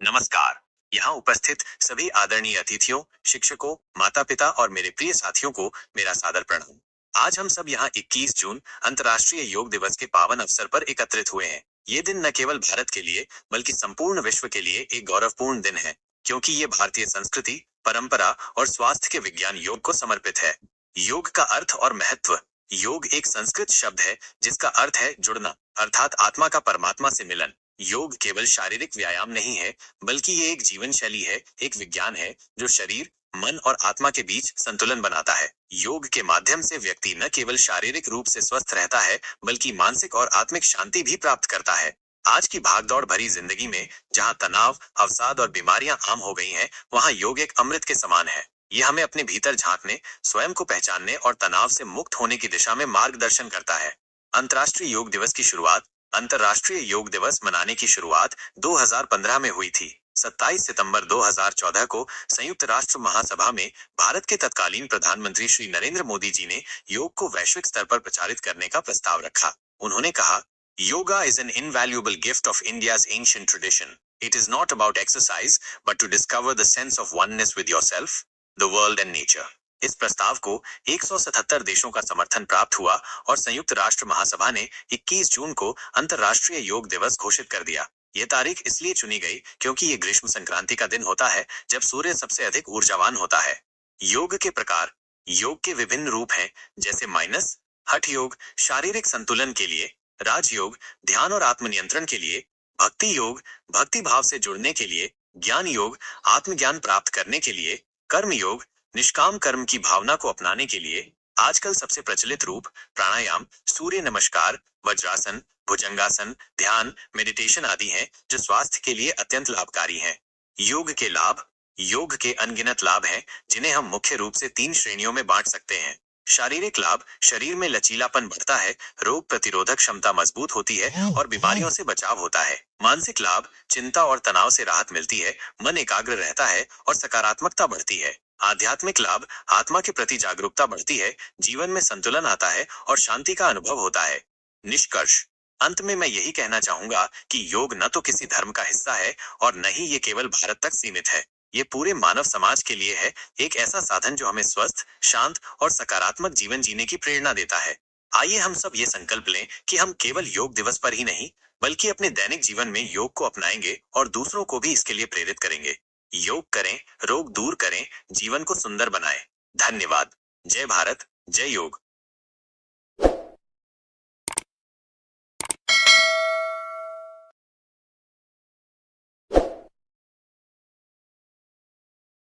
नमस्कार। यहाँ उपस्थित सभी आदरणीय अतिथियों, शिक्षकों, माता-पिता और मेरे प्रिय साथियों को मेरा सादर प्रणाम। आज हम सब यहाँ 21 जून अंतर्राष्ट्रीय योग दिवस के पावन अवसर पर एकत्रित हुए हैं। ये दिन न केवल भारत के लिए, बल्कि संपूर्ण विश्व के लिए एक गौरवपूर्ण दिन है, क्योंकि ये भारतीय संस्कृति, परंपरा और स्वास्थ्य के विज्ञान योग को समर्पित है। योग का अर्थ और महत्व। योग एक संस्कृत शब्द है जिसका अर्थ है जुड़ना, अर्थात आत्मा का परमात्मा से मिलन। योग केवल शारीरिक व्यायाम नहीं है, बल्कि ये एक जीवन शैली है, एक विज्ञान है जो शरीर, मन और आत्मा के बीच संतुलन बनाता है। योग के माध्यम से व्यक्ति न केवल शारीरिक रूप से स्वस्थ रहता है, बल्कि मानसिक और आत्मिक शांति भी प्राप्त करता है। आज की भागदौड़ भरी जिंदगी में, जहाँ तनाव, अवसाद और बीमारियां आम हो गई हैं, वहाँ योग एक अमृत के समान है। ये हमें अपने भीतर झांकने, स्वयं को पहचानने और तनाव से मुक्त होने की दिशा में मार्गदर्शन करता है। अंतर्राष्ट्रीय योग दिवस की शुरुआत। अंतर्राष्ट्रीय योग दिवस मनाने की शुरुआत 2015 में हुई थी। 27 सितंबर 2014 को संयुक्त राष्ट्र महासभा में भारत के तत्कालीन प्रधानमंत्री श्री नरेंद्र मोदी जी ने योग को वैश्विक स्तर पर प्रचारित करने का प्रस्ताव रखा। उन्होंने कहा, yoga is an invaluable gift of India's ancient tradition. It is not about exercise, but to discover the sense of oneness with yourself, the world and nature. इस प्रस्ताव को 177 देशों का समर्थन प्राप्त हुआ और संयुक्त राष्ट्र महासभा ने 21 जून को अंतर्राष्ट्रीय योग दिवस घोषित कर दिया। ये तारीख इसलिए चुनी गई क्योंकि ये ग्रीष्म संक्रांति का दिन होता है, जब सूर्य सबसे अधिक ऊर्जावान होता है। योग के प्रकार। योग के विभिन्न रूप हैं, जैसे माइनस, हठ योग, शारीरिक संतुलन के लिए; राजयोग, ध्यान और आत्मनियंत्रण के लिए; भक्ति योग, भक्ति भाव से जुड़ने के लिए; ज्ञान योग, आत्मज्ञान प्राप्त करने के लिए; कर्म योग, निष्काम कर्म की भावना को अपनाने के लिए। आजकल सबसे प्रचलित रूप प्राणायाम, सूर्य नमस्कार, वज्रासन, भुजंगासन, ध्यान, मेडिटेशन आदि हैं, जो स्वास्थ्य के लिए अत्यंत लाभकारी हैं। योग के लाभ। योग के अनगिनत लाभ हैं, जिन्हें हम मुख्य रूप से 3 श्रेणियों में बांट सकते हैं। शारीरिक लाभ। शरीर में लचीलापन बढ़ता है, रोग प्रतिरोधक क्षमता मजबूत होती है और बीमारियों से बचाव होता है। मानसिक लाभ। चिंता और तनाव से राहत मिलती है, मन एकाग्र रहता है और सकारात्मकता बढ़ती है। आध्यात्मिक लाभ। आत्मा के प्रति जागरूकता बढ़ती है, जीवन में संतुलन आता है और शांति का अनुभव होता है। निष्कर्ष। अंत में मैं यही कहना चाहूंगा कि योग न तो किसी धर्म का हिस्सा है और न ही ये केवल भारत तक सीमित है। ये पूरे मानव समाज के लिए है, एक ऐसा साधन जो हमें स्वस्थ, शांत और सकारात्मक जीवन जीने की प्रेरणा देता है। आइए हम सब ये संकल्प लें कि हम केवल योग दिवस पर ही नहीं, बल्कि अपने दैनिक जीवन में योग को अपनाएंगे और दूसरों को भी इसके लिए प्रेरित करेंगे। योग करें, रोग दूर करें, जीवन को सुंदर बनाएं। धन्यवाद। जय भारत, जय योग।